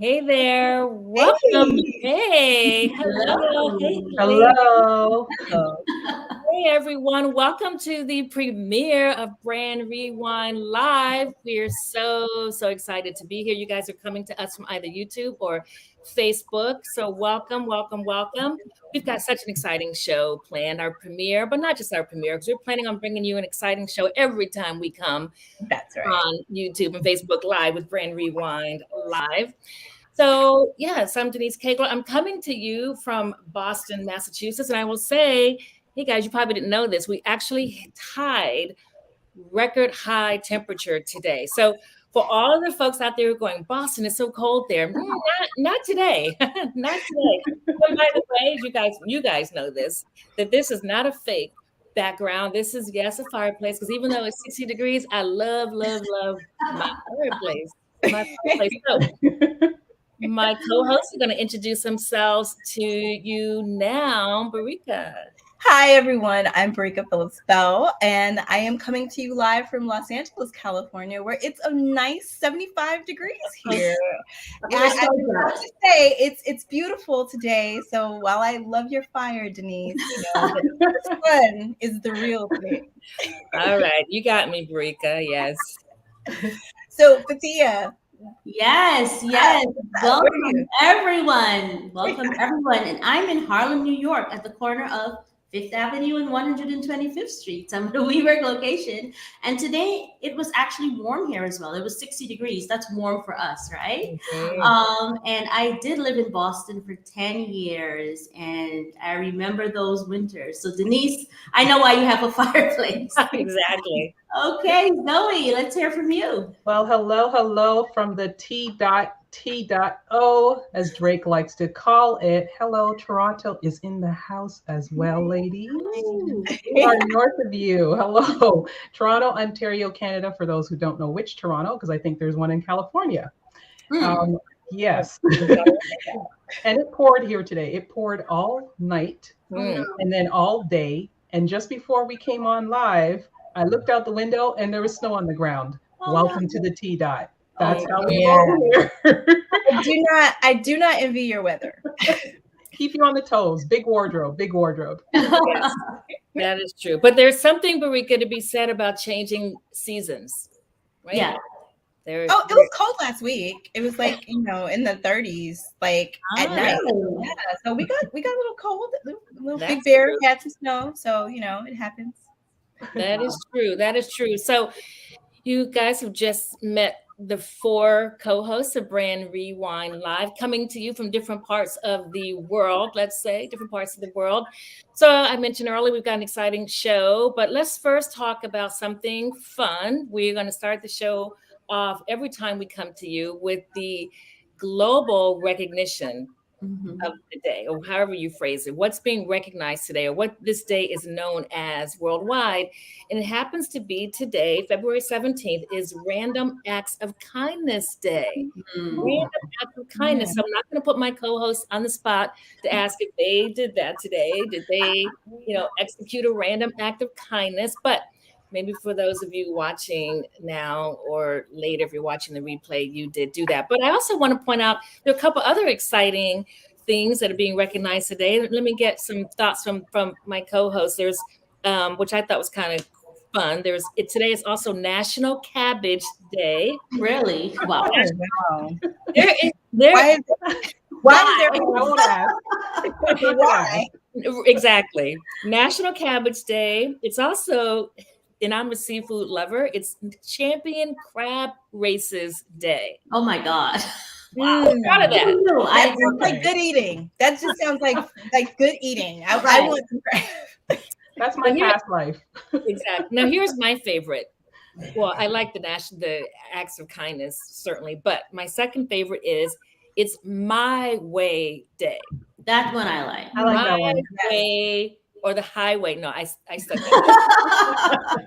Hey there. Welcome. Hey. Hello. Hello. Hey, ladies. Hello. Hey, everyone. Welcome to the premiere of Brand Rewind Live. We're so excited to be here. You guys are coming to us from either YouTube or Facebook. So welcome. We've got such an exciting show planned, our premiere, but not just our premiere, because we're planning on bringing you an exciting show every time we come That's right. on YouTube and Facebook Live with Brand Rewind Live. So, yes, I'm Denise Cagle. I'm coming to you from Boston, Massachusetts. And I will say, hey guys, you probably didn't know this. We actually tied record high temperature today. So, for all of the folks out there who are going, Boston is so cold there. Not today. Not today. But by the way, you guys know this, that this is not a fake background. This is, yes, a fireplace. Because even though it's 60 degrees, I love my fireplace. My fireplace. So, my co-hosts are going to introduce themselves to you now. Barika. Hi, everyone. I'm Barika Phillips Bell, and I am coming to you live from Los Angeles, California, where it's a nice 75 degrees here. And I have to say, it's beautiful today. So while I love your fire, Denise, the sun is the real thing. All right, you got me, Barika. Yes. So, Fatia. Yes. Welcome, everyone. And I'm in Harlem, New York, at the corner of Fifth Avenue and 125th Street. I'm at a WeWork location. And today it was actually warm here as well. It was 60 degrees. That's warm for us, right? And I did live in Boston for 10 years, and I remember those winters. So, Denise, I know why you have a fireplace. Exactly. Okay, Zoe, let's hear from you. Well, hello from the T.O, as Drake likes to call it. Hello, Toronto is in the house as well, ladies. We are north of you. Hello, Toronto, Ontario, Canada, for those who don't know which Toronto, because I think there's one in California. Yes. And it poured here today. It poured all night and then all day. And just before we came on live, I looked out the window and there was snow on the ground. Welcome to the T. That's how we roll here. I do not envy your weather. Keep you on the toes. Big wardrobe. Yes, that is true. But there's something, Barika, to be said about changing seasons, right? Yeah. It was cold last week. It was like, in the 30s, like at night. Really? Yeah, so we got a little cold. Little Big Bear had some snow, so it happens. That is true. So you guys have just met the 4 co-hosts of Brand Rewind Live, coming to you from different parts of the world, let's say, different parts of the world. So I mentioned earlier, we've got an exciting show, but let's first talk about something fun. We're going to start the show off every time we come to you with the global recognition of the day, or however you phrase it, what's being recognized today, or what this day is known as worldwide. And it happens to be today, February 17th, is Random Acts of Kindness Day. Random Acts of Kindness. So I'm not going to put my co-hosts on the spot to ask if they did that today. Did they, execute a random act of kindness? But maybe for those of you watching now or later, if you're watching the replay, you did do that. But I also want to point out there are a couple other exciting things that are being recognized today. Let me get some thoughts from my co-host. There's, which I thought was kind of fun. Today is also National Cabbage Day. Really? Wow. Why? Exactly. National Cabbage Day. It's also, and I'm a seafood lover, it's Champion Crab Races Day. Oh my God. Wow. I'm proud of that. That sounds like good eating. That just sounds like good eating. I want some crab. That's my past life. Exactly. Now here's my favorite. Well, I like the acts of kindness, certainly, but my second favorite is it's My Way Day. That one I like. I like that one. Way or the highway. No, I stuck that.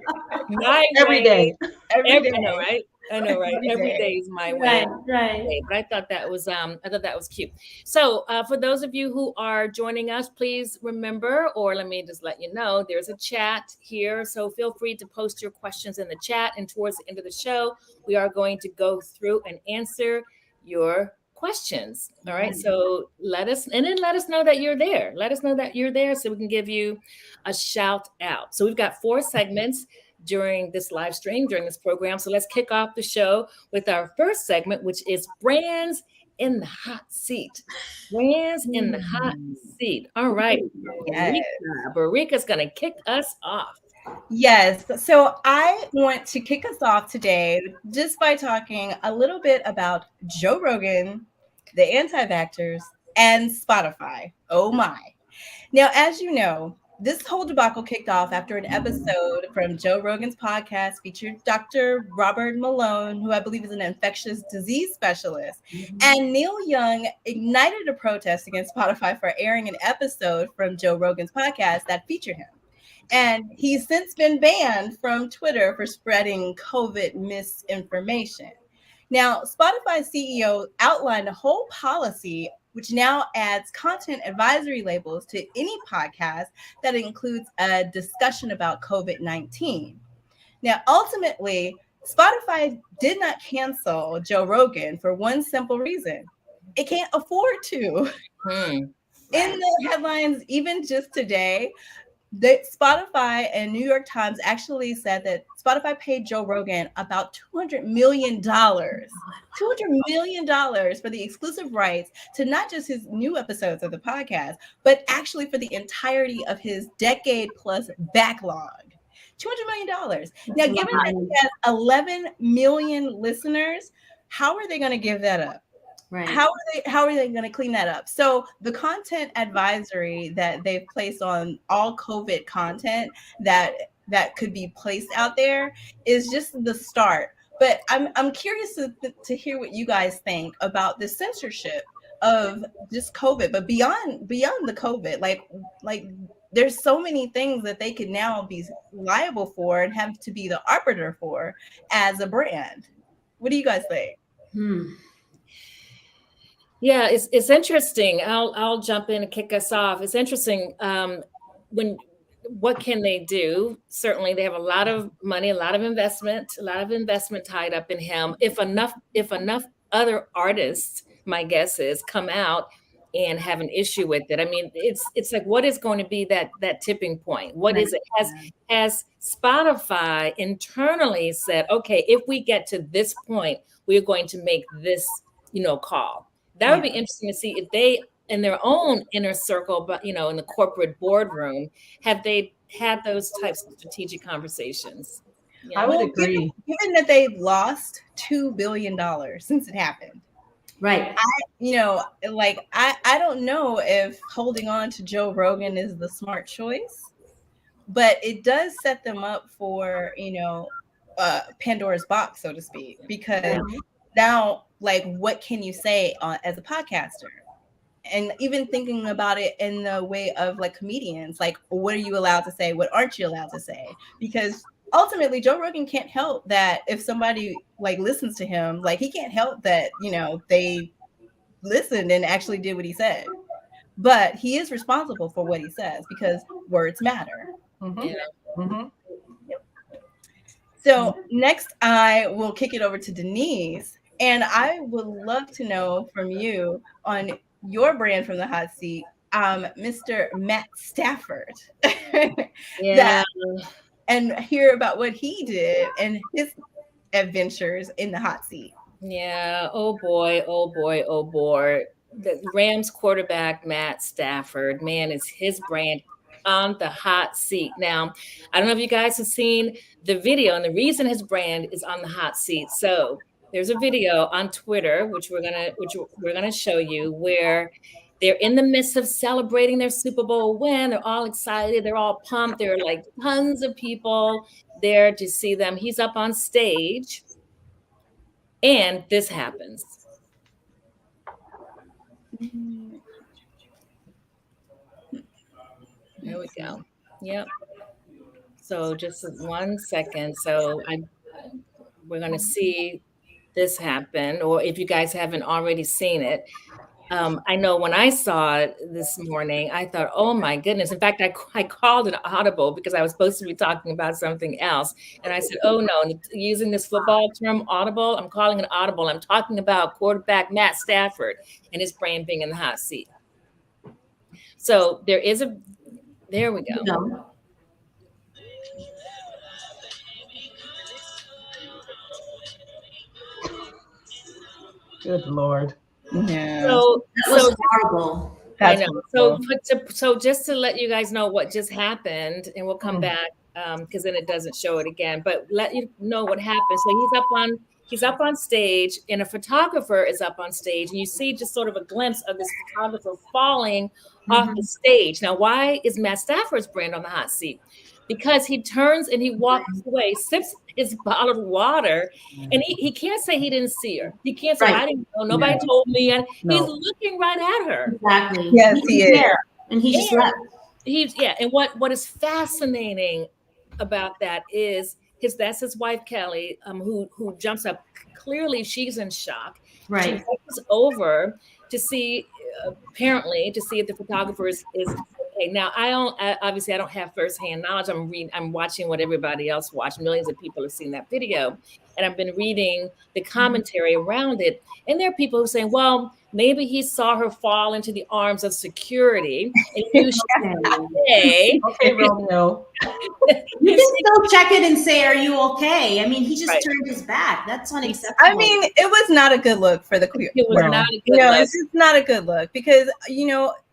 My every way. Day. Every day. I know, right? Every day is my way. Right. But I thought that was cute. So for those of you who are joining us, please remember, or let me just let you know, there's a chat here. So feel free to post your questions in the chat. And towards the end of the show, we are going to go through and answer your questions. All right. So let us know that you're there. Let us know that you're there so we can give you a shout out. So we've got 4 segments during this live stream, during this program. So let's kick off the show with our first segment, which is brands in the hot seat. Brands in the hot seat. All right. Yes. Barika's going to kick us off. Yes. So I want to kick us off today just by talking a little bit about Joe Rogan, the anti-vaxxers, and Spotify. Oh my. Now, as you know, this whole debacle kicked off after an episode from Joe Rogan's podcast featured Dr. Robert Malone, who I believe is an infectious disease specialist. And Neil Young ignited a protest against Spotify for airing an episode from Joe Rogan's podcast that featured him. And he's since been banned from Twitter for spreading COVID misinformation. Now, Spotify's CEO outlined a whole policy which now adds content advisory labels to any podcast that includes a discussion about COVID-19. Now, ultimately, Spotify did not cancel Joe Rogan for one simple reason. It can't afford to. In the headlines, even just today, Spotify and New York Times actually said that Spotify paid Joe Rogan about $200 million. $200 million for the exclusive rights to not just his new episodes of the podcast, but actually for the entirety of his decade-plus backlog. $200 million. Now, given that he has 11 million listeners, how are they going to give that up? Right. How are they going to clean that up? So the content advisory that they've placed on all COVID content that could be placed out there is just the start. But I'm curious to hear what you guys think about the censorship of just COVID, but beyond the COVID, like there's so many things that they could now be liable for and have to be the arbiter for as a brand. What do you guys think? Yeah, it's interesting. I'll jump in and kick us off. It's interesting. What can they do? Certainly, they have a lot of money, a lot of investment tied up in him. If enough other artists, my guess is, come out and have an issue with it. I mean, it's like, what is going to be that tipping point? What is it? Has Spotify internally said, okay, if we get to this point, we're going to make this, call? That would be interesting to see if they, in their own inner circle, but in the corporate boardroom, have they had those types of strategic conversations? I would agree. Given that they've lost $2 billion since it happened. Right. I don't know if holding on to Joe Rogan is the smart choice, but it does set them up for, Pandora's box, so to speak, because now, what can you say as a podcaster? And even thinking about it in the way of comedians, what are you allowed to say? What aren't you allowed to say? Because ultimately, Joe Rogan can't help that if somebody listens to him, he can't help that, they listened and actually did what he said. But he is responsible for what he says because words matter. So next, I will kick it over to Denise. And I would love to know from you on your brand from the hot seat, Mr. Matt Stafford. And hear about what he did and his adventures in the hot seat. Yeah. Oh boy. Oh boy. Oh boy. The Rams quarterback, Matt Stafford, man, is his brand on the hot seat. Now, I don't know if you guys have seen the video, and the reason his brand is on the hot seat. So there's a video on Twitter, which we're gonna show you, where they're in the midst of celebrating their Super Bowl win. They're all excited. They're all pumped. There are tons of people there to see them. He's up on stage, and this happens. There we go. Yep. So just 1 second. So we're going to see this happen, or if you guys haven't already seen it, I know when I saw it this morning, I thought, oh my goodness. In fact, I called an audible because I was supposed to be talking about something else. And I said, oh no, and using this football term audible, I'm calling it audible. I'm talking about quarterback Matt Stafford and his brain being in the hot seat. So there we go. No. Good Lord. Yeah. So, That so was horrible. I That's know. So, horrible. so just to let you guys know what just happened, and we'll come Mm. back because then it doesn't show it again. But let you know what happened. So he's up on stage, and a photographer is up on stage, and you see just sort of a glimpse of this photographer falling off the stage. Now, why is Matt Stafford's brand on the hot seat? Because he turns and he walks away, sips his bottle of water, and he can't say he didn't see her. He can't say, well, Right. I didn't know. Nobody told me. And he's No. looking right at her. Exactly. Yes, he is. There, and he just left. And what is fascinating about that is that's his wife Kelly, who jumps up. Clearly, she's in shock. She Right. walks over to see, apparently, to see if the photographer is okay. Now, obviously I don't have firsthand knowledge. I'm watching what everybody else watched. Millions of people have seen that video, and I've been reading the commentary around it. And there are people who are saying, well, maybe he saw her fall into the arms of security and knew she was okay. Okay, Romeo. You can still check it and say, "Are you okay?" I mean, he just Right. turned his back. That's unacceptable. I mean, it was not a good look for the queer. It was No. not a good You know, look. it's just not a good look because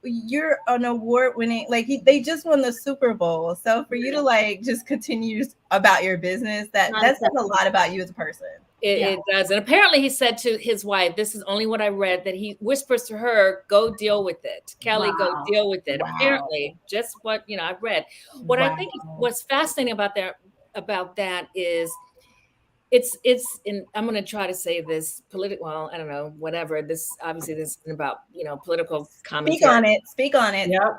you're an award-winning, like they just won the Super Bowl. So for you to like just continue about your business, that says a lot about you as a person. It does. And apparently he said to his wife, this is only what I read, that he whispers to her, go deal with it. Kelly, go deal with it. Wow. Apparently, just what I've read. What I think what's fascinating about that is and I'm going to try to say this political, well, I don't know, whatever. This obviously this isn't about, political commentary. Speak on it. Yeah.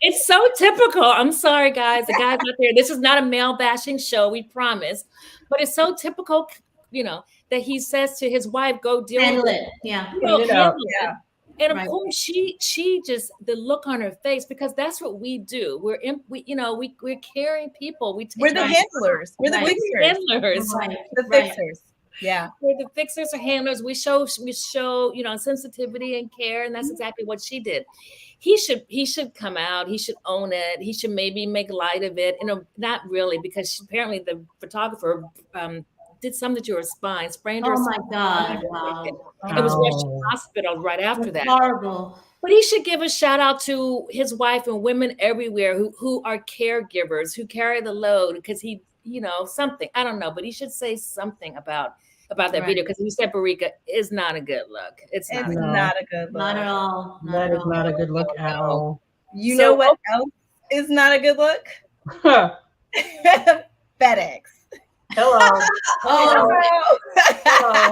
It's so typical. I'm sorry, guys. The guys out there, this is not a male bashing show, we promise. But it's so typical, that he says to his wife, go deal handle with it. Yeah. Clean it up. Yeah. And of course, she just, the look on her face, because that's what we do. We're caring people. We're the handlers. We're the fixers. handlers. Right. The fixers. Yeah. We're the fixers or handlers. We show, sensitivity and care, and that's exactly what she did. He should come out. He should own it. He should maybe make light of it. Not really, because apparently the photographer did something to her spine, sprained her. Oh my God! Wow. It was rushed to the hospital right after that. Horrible. But he should give a shout out to his wife and women everywhere who are caregivers, who carry the load, because he, something, I don't know, but he should say something about that video, because you said, Barika, is not a good look. It's not a good look. Not at all. That is not a good look at all. You know what else is not a good look? FedEx. Hello. Hello.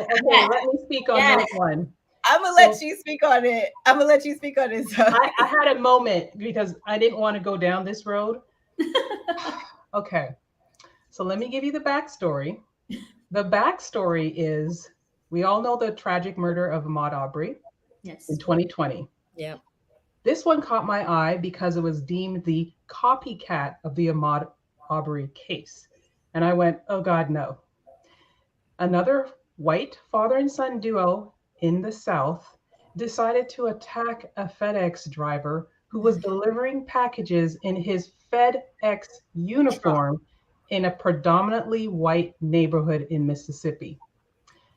Okay, let me speak on this one. I'm gonna let you speak on it. So. I had a moment because I didn't want to go down this road. Okay, so let me give you the backstory. The backstory is, we all know the tragic murder of Ahmaud Arbery in 2020. Yeah. This one caught my eye because it was deemed the copycat of the Ahmaud Arbery case. And I went, oh God, no. Another white father and son duo in the South decided to attack a FedEx driver who was delivering packages in his FedEx uniform in a predominantly white neighborhood in Mississippi.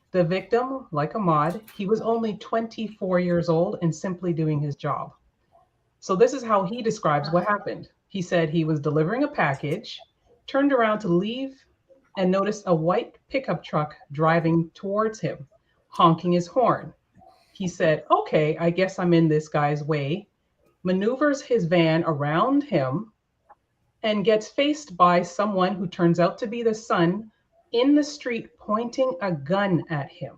The victim, like Ahmaud, he was only 24 years old and simply doing his job. So this is how he describes what happened. He said he was delivering a package, turned around to leave, and noticed a white pickup truck driving towards him, honking his horn. He said, okay, I guess I'm in this guy's way, maneuvers his van around him, and gets faced by someone who turns out to be the son in the street pointing a gun at him.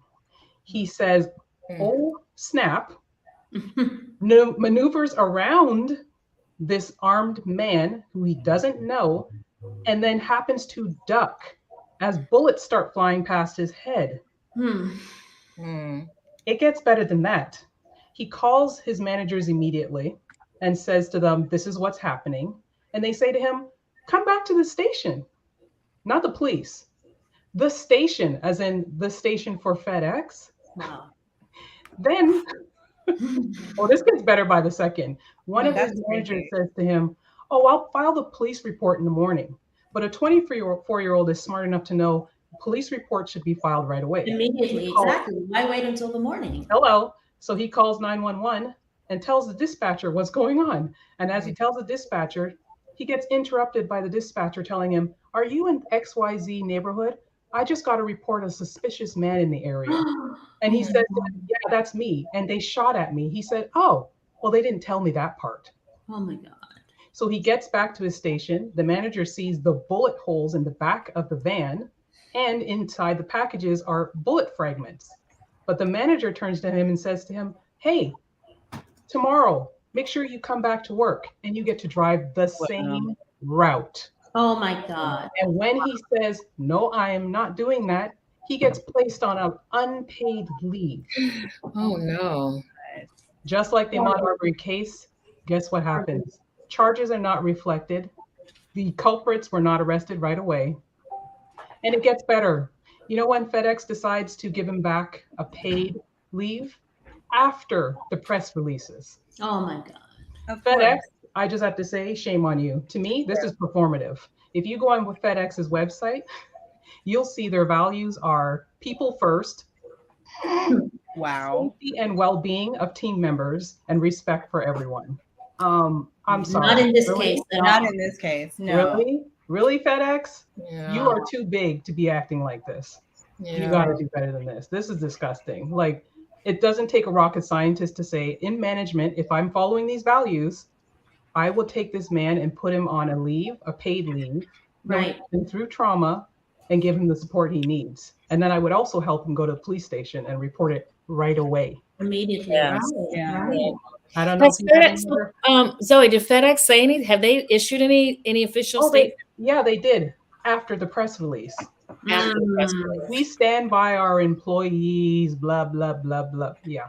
He says, oh, snap, maneuvers around this armed man who he doesn't know, and then happens to duck as bullets start flying past his head. It gets better than that. He calls his managers immediately and says to them, "This is what's happening." And they say to him, "Come back to the station," not the police. The station, as in the station for FedEx. Wow. Then, oh, this gets better by the second. One of his That's managers crazy. says to him, "Oh, I'll file the police report in the morning." But a 24-year-old is smart enough to know police report should be filed right away. He Immediately, calls, exactly. Why wait until the morning? hello. So he calls 911 and tells the dispatcher what's going on. And as he tells the dispatcher, he gets interrupted by the dispatcher telling him, "Are you in XYZ neighborhood? I just got a report of a suspicious man in the area." And he Oh, says, "Yeah, that's me. And they shot at me." He said, "Oh, well, they didn't tell me that part." oh my God. So he gets back to his station. The manager sees the bullet holes in the back of the van, and inside the packages are bullet fragments. But the manager turns to him and says to him, "Hey, tomorrow, make sure you come back to work and you get to drive the Wow. same route." Oh my God. And when he says, "No, I am not doing that," he gets placed on an unpaid leave. Oh no. Just like the Ahmaud Arbery case, guess what happens? Charges are not reflected. The culprits were not arrested right away. And it gets better. You know when FedEx decides to give him back a paid leave? After the press releases. Oh my God. Of FedEx, course. I just have to say, shame on you. To me, this is performative. If you go on with FedEx's website, you'll see their values are people first, Wow. safety and well-being of team members, and respect for everyone. I'm Not sorry. in this Really? case at Not all. in this case. No. Really? Really, FedEx? You Yeah. are too big to be acting like this. You got Yeah. to do better than this. This is disgusting. Like, it doesn't take a rocket scientist to say, in management, if I'm following these values, I will take this man and put him on a leave, a paid leave, knowing Right. he's been through trauma, and give him the support he needs. And then I would also help him go to the police station and report it right away. Immediately. Right. Yes. Yeah. Right. I don't know if Has you have any FedEx, other. Zoe, did FedEx say any? Have they issued any official Oh, statement they did after the press release. after the press Mm. We release? stand by our employees, blah, blah, blah, blah. Yeah,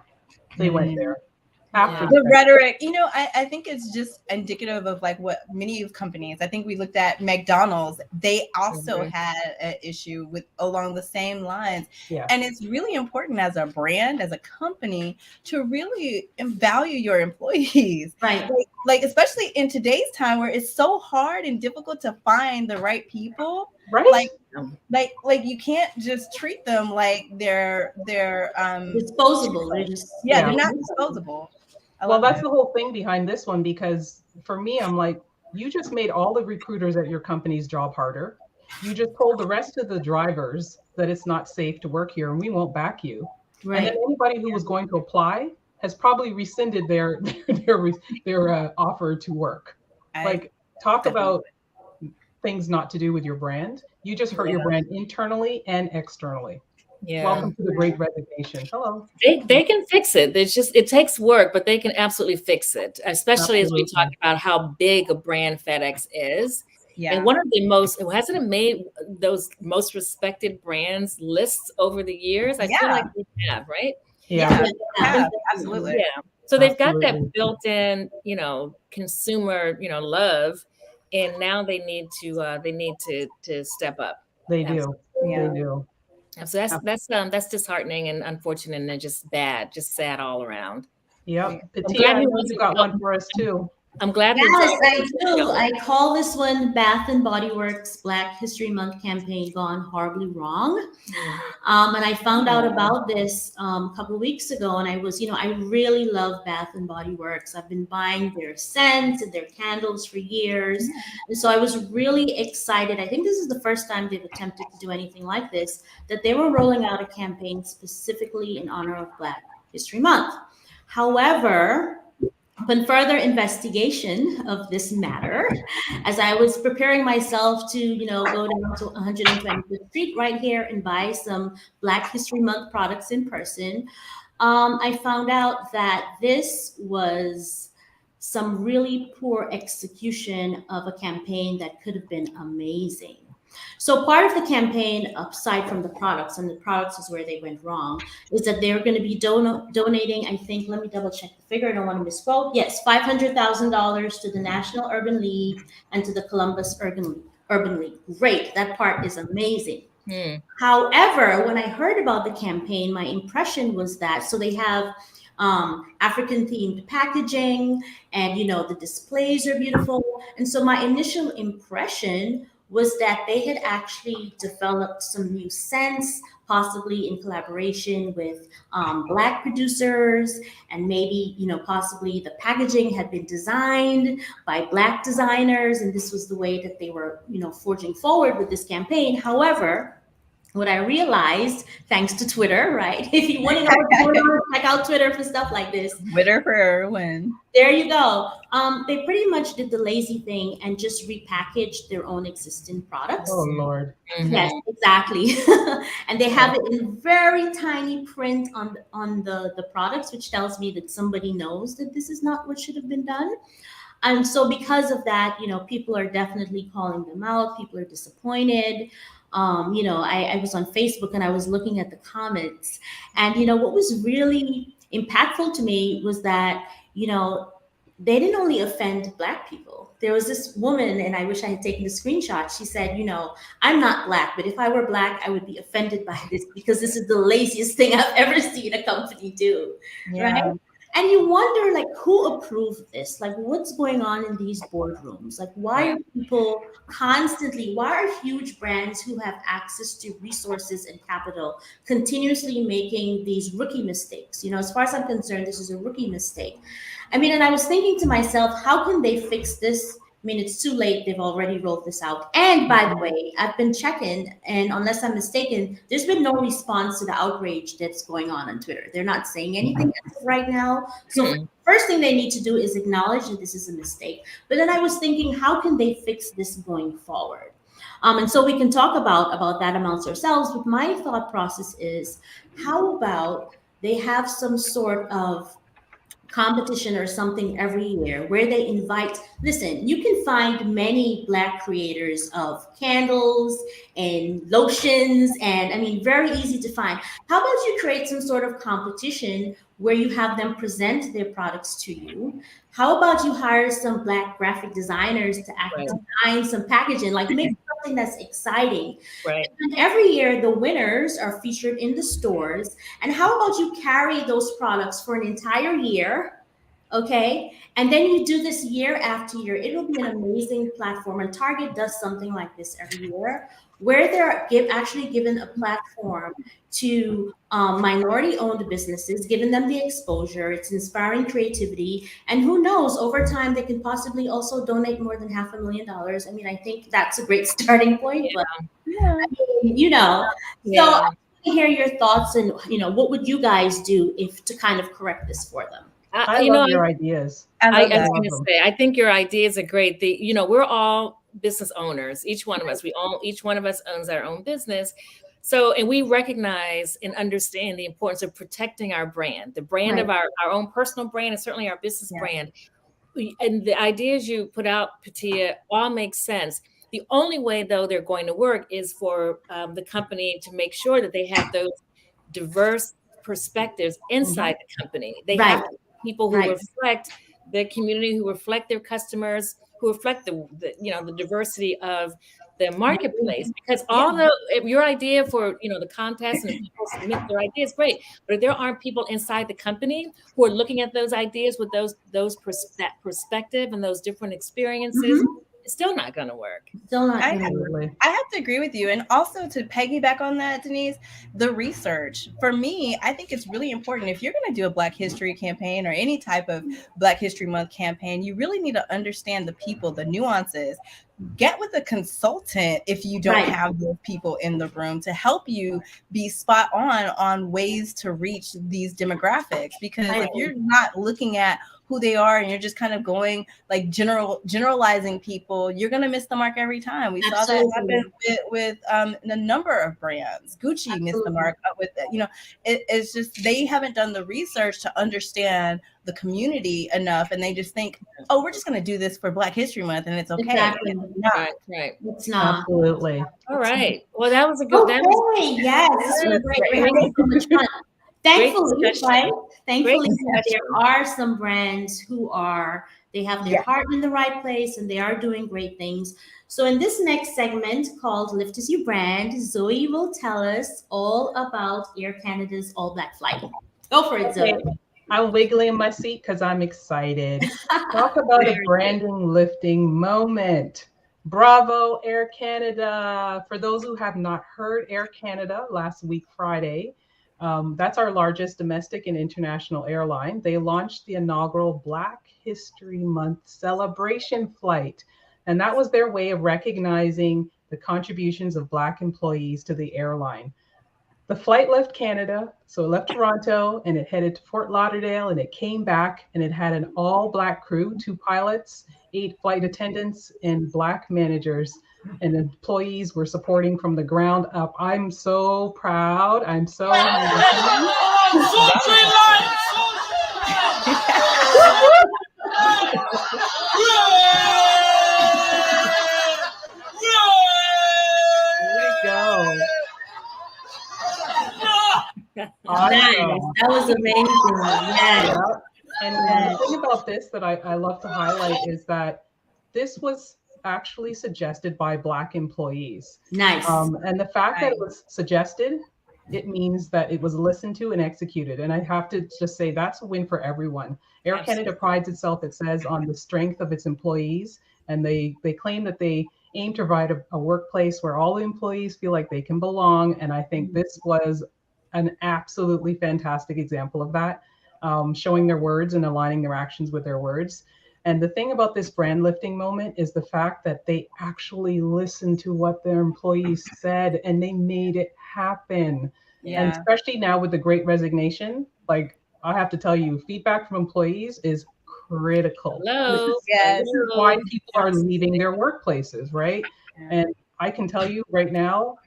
they went Mm. there after Yeah. the The fact. rhetoric, I think it's just indicative of like what many of companies, I think we looked at McDonald's, they also Mhm. had an issue with along the same lines. Yeah, And it's really important as a brand, as a company, to really value your employees. Right. Like especially in today's time where it's so hard and difficult to find the right people. right? Like like you can't just treat them like they're Disposable. They're just, yeah, Yeah. they're not disposable. I Well, love that's that. the whole thing behind this one because for me, I'm like, you just made all the recruiters at your company's job harder. You just told the rest of the drivers that it's not safe to work here and we won't back you. And then right. anybody who was going to apply has probably rescinded their offer to work. I Like, talk definitely. about things not to do with your brand. You just hurt your Yeah. brand internally and externally. Yeah. Welcome to the great resignation. Hello. They can fix it. It's just it takes work, but they can absolutely fix it, especially as we talk Absolutely. about how big a brand FedEx is. Yeah. And one of the most hasn't it made those most respected brands lists over the years? I feel Yeah. like they have, right? Yeah. Yeah, absolutely. Yeah. So they've got Absolutely. that built-in, consumer, love, and now they need to step up. They do. Yeah. They do. So that's disheartening and unfortunate and just bad, just sad all around. Yep. I'm Patia, glad I we know went you to got one for us too. I'm glad we Yes, I went to- do. I call this one Bath and Body Works Black History Month campaign gone horribly wrong. And I found out about this a couple of weeks ago, and I was, I really love Bath and Body Works. I've been buying their scents and their candles for years, and so I was really excited. I think this is the first time they've attempted to do anything like this, that they were rolling out a campaign specifically in honor of Black History Month. However, upon further investigation of this matter, as I was preparing myself to, go down to 125th Street right here and buy some Black History Month products in person, I found out that this was some really poor execution of a campaign that could have been amazing. So part of the campaign, aside from the products, and the products is where they went wrong, is that they're going to be donating, I think, let me double check the figure, I don't want to misquote. Yes, $500,000 to the National Urban League and to the Columbus Urban League. Great, that part is amazing. Hmm. However, when I heard about the campaign, my impression was that so they have African themed packaging, and the displays are beautiful. And so my initial impression was that they had actually developed some new scents, possibly in collaboration with Black producers, and maybe possibly the packaging had been designed by Black designers, and this was the way that they were forging forward with this campaign. However, what I realized, thanks to Twitter, right? If you want to know what's going on, check out Twitter for stuff like this. Twitter for everyone. There you go. They pretty much did the lazy thing and just repackaged their own existing products. Oh Lord. Mhm. Yes, exactly. And they have it in very tiny print on the products, which tells me that somebody knows that this is not what should have been done. And so because of that, people are definitely calling them out. People are disappointed. I was on Facebook and I was looking at the comments, and what was really impactful to me was that they didn't only offend Black people. There was this woman, and I wish I had taken the screenshot. She said, I'm not Black, but if I were Black, I would be offended by this because this is the laziest thing I've ever seen a company do. Yeah. Right? And you wonder, like, who approved this? Like, what's going on in these boardrooms? Like, why are people why are huge brands who have access to resources and capital continuously making these rookie mistakes? As far as I'm concerned, this is a rookie mistake. I mean, and I was thinking to myself, how can they fix this? I mean, it's too late. They've already rolled this out. And by the way, I've been checking, and unless I'm mistaken, there's been no response to the outrage that's going on Twitter. They're not saying anything as of right now. So first thing they need to do is acknowledge that this is a mistake. But then I was thinking, how can they fix this going forward? And so we can talk about that amongst ourselves. But my thought process is, how about they have some sort of competition or something every year where they invite, listen, you can find many Black creators of candles and lotions, and I mean, very easy to find. How about you create some sort of competition where you have them present their products to you? How about you hire some Black graphic designers to design some packaging, like make something that's exciting. Right. And every year, the winners are featured in the stores. And how about you carry those products for an entire year? Okay. And then you do this year after year. It will be an amazing platform. And Target does something like this every year, where they're actually given a platform to minority-owned businesses, giving them the exposure. It's inspiring creativity, and who knows, over time they can possibly also donate more than $500,000. I mean, I think that's a great starting point. But I mean, so I want to hear your thoughts, and what would you guys do if to kind of correct this for them? I love your ideas. I was going to say, I think your ideas are great. We're all business owners. Each one of us, each one of us owns our own business. So, and we recognize and understand the importance of protecting our brand, the brand of our own personal brand, and certainly our business brand. And the ideas you put out, Patia, all make sense. The only way, though, they're going to work is for the company to make sure that they have those diverse perspectives inside the company. They have to be people who reflect the community, who reflect their customers, who reflect the diversity of the marketplace. Because although your idea for the contest and people submit their ideas, great, but if there aren't people inside the company who are looking at those ideas with that perspective and those different experiences, it's still not going to work. I have to agree with you. And also to piggyback on that, Denise, the research. For me, I think it's really important. If you're going to do a Black History campaign or any type of Black History Month campaign, you really need to understand the people, the nuances. Get with a consultant if you don't have those people in the room to help you be spot on ways to reach these demographics. Because if you're not looking at who they are and you're just kind of going like generalizing people, you're going to miss the mark every time. We saw that happen with a number of brands. Gucci missed the mark with, it's just they haven't done the research to understand the community enough, and they just think, oh, we're just going to do this for Black History Month and it's okay. Exactly. It's not. Right. It's not. Absolutely. All right. Well, that was a good. That was, Yes, this was great. We're having so much fun. Thankfully, right? Thankfully, there are some brands who they have their heart in the right place and they are doing great things. So in this next segment called Lift As You Brand, Zoe will tell us all about Air Canada's All Black flight. Go for it, Zoe. I'm wiggling in my seat because I'm excited. Talk about a branding lifting moment. Bravo, Air Canada. For those who have not heard, Air Canada last week, Friday, that's our largest domestic and international airline. They launched the inaugural Black History Month celebration flight. And that was their way of recognizing the contributions of Black employees to the airline. The flight left Canada, so it left Toronto and it headed to Fort Lauderdale and it came back and it had an all Black crew, 2 pilots, 8 flight attendants, and Black managers. And employees were supporting from the ground up. I'm so proud. I'm so happy. Awesome. Nice. That was amazing. Yes. And the thing about this that I love to highlight is that this was actually suggested by Black employees. Nice. And the fact that it was suggested, it means that it was listened to and executed. And I have to just say that's a win for everyone. Air Canada prides itself, it says, on the strength of its employees. And they claim that they aim to provide a workplace where all the employees feel like they can belong. And I think this was an absolutely fantastic example of that, showing their words and aligning their actions with their words. And the thing about this brand lifting moment is the fact that they actually listened to what their employees said and they made it happen. Yeah. And especially now with the Great Resignation, like I have to tell you, feedback from employees is critical. Hello. This is why people are leaving their workplaces, right? Yeah. And I can tell you right now,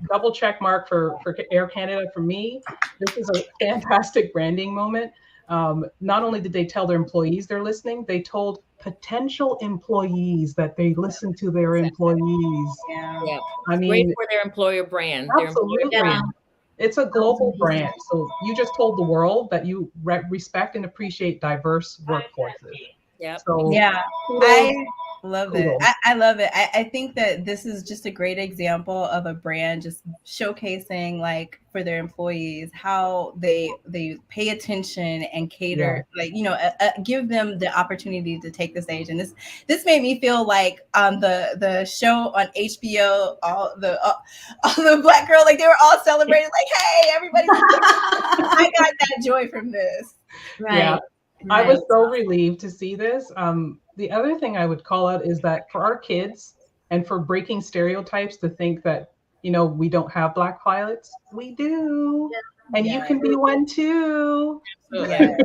double check mark for Air Canada for me. This is a fantastic branding moment. Not only did they tell their employees they're listening, they told potential employees that they listen to their employees. Yeah. I mean, great for their employer brand. Absolutely. Their employer brand. It's a global brand. So you just told the world that you respect and appreciate diverse workforces. Yeah. So I love it. I love it. I think that this is just a great example of a brand just showcasing, like, for their employees how they pay attention and cater, like, give them the opportunity to take the stage. And this made me feel like the show on HBO, all the Black girl, like they were all celebrating, like, hey, everybody! I got that joy from this. Right. Yeah. I was so relieved to see this. The other thing I would call out is that for our kids and for breaking stereotypes to think that, we don't have Black pilots, we do. Yeah. And you can be one too. Yeah.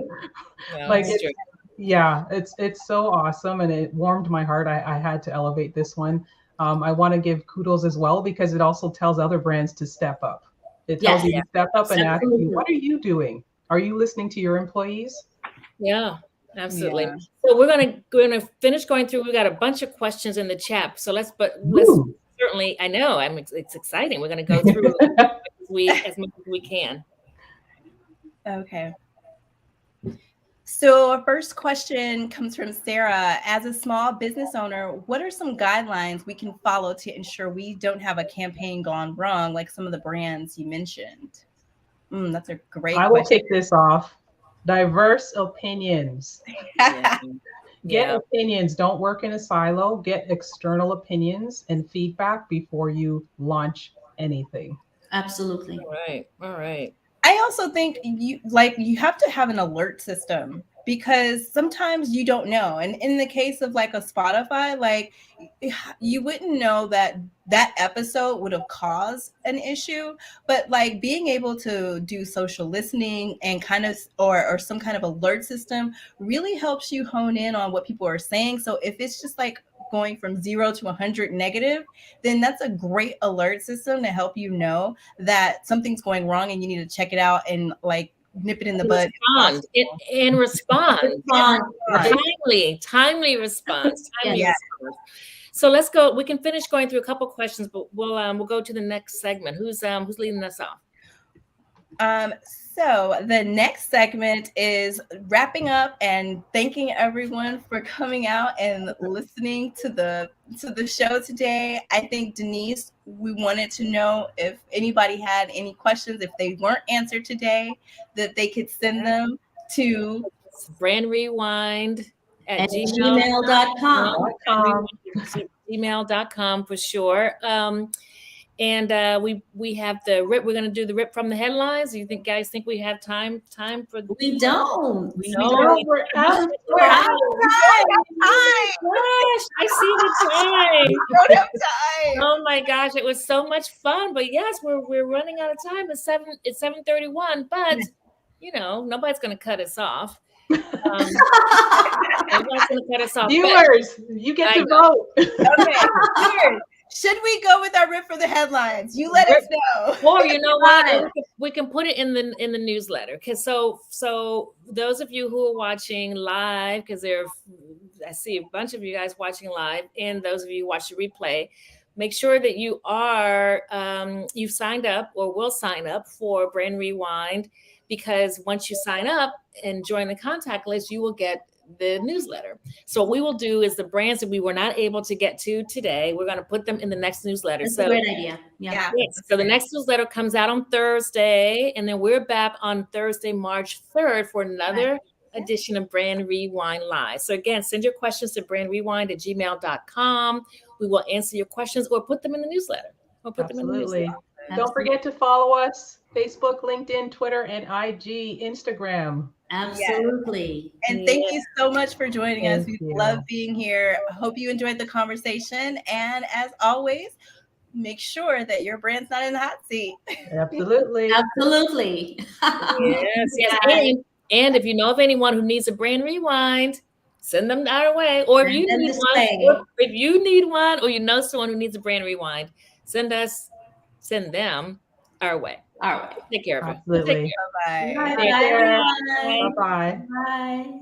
It's so awesome. And it warmed my heart. I had to elevate this one. I want to give kudos as well, because it also tells other brands to step up. It tells you to step up and ask you, what are you doing? Are you listening to your employees? Yeah, absolutely. Yeah. So we're gonna finish going through. We got a bunch of questions in the chat. So let's certainly. I know. It's exciting. We're gonna go through as much as we can. Okay. So our first question comes from Sarah. As a small business owner, what are some guidelines we can follow to ensure we don't have a campaign gone wrong, like some of the brands you mentioned? That's a great question. I will kick this off. Diverse opinions. Get opinions. Don't work in a silo. Get external opinions and feedback before you launch anything. Absolutely. All right. I also think you have to have an alert system, because sometimes you don't know. And in the case of like a Spotify, like you wouldn't know that that episode would have caused an issue, but like being able to do social listening and kind of or some kind of alert system really helps you hone in on what people are saying. So if it's just like going from 0 to 100 negative, then that's a great alert system to help you know that something's going wrong and you need to check it out and like nip it in the bud. Respond. Timely response. Yes. So let's go. We can finish going through a couple questions, but we'll go to the next segment. Who's leading us off? So the next segment is wrapping up and thanking everyone for coming out and listening to the show today. I think, Denise, we wanted to know if anybody had any questions, if they weren't answered today, that they could send them to Brand Rewind at gmail.com. gmail.com for sure. And we have the rip. We're going to do the rip from the headlines. Do you guys think we have time for? We don't. We're out of time. Gosh, I see the time. don't have time. Oh my gosh, it was so much fun. But yes, we're running out of time. It's 7:31. But nobody's going to cut us off. Nobody's going to cut us off. Viewers, you get to vote. Okay, viewers. Should we go with our rip for the headlines? You let us know. Or you know what? We can put it in the newsletter. Because so those of you who are watching live, because I see a bunch of you guys watching live, and those of you who watch the replay, make sure that you are you've signed up or will sign up for Brand Rewind, because once you sign up and join the contact list, you will get the newsletter. So what we will do is the brands that we were not able to get to today, we're going to put them in the next newsletter. That's a great idea. Yeah. Yes. So the next newsletter comes out on Thursday, and then we're back on Thursday, March 3rd for another edition of Brand Rewind Live. So again, send your questions to brandrewind@gmail.com. We will answer your questions or put them in the newsletter. Absolutely. Don't forget to follow us: Facebook, LinkedIn, Twitter, and IG, Instagram. Absolutely. Yes. And thank you so much for joining us. We love being here. Hope you enjoyed the conversation. And as always, make sure that your brand's not in the hot seat. Absolutely. Absolutely. Yes. And if you know of anyone who needs a Brand Rewind, send them our way. Or if you need one, or you know someone who needs a Brand Rewind, send them our way. All right. Take care of it. Absolutely. Bye-bye. Bye. Bye-bye. Bye.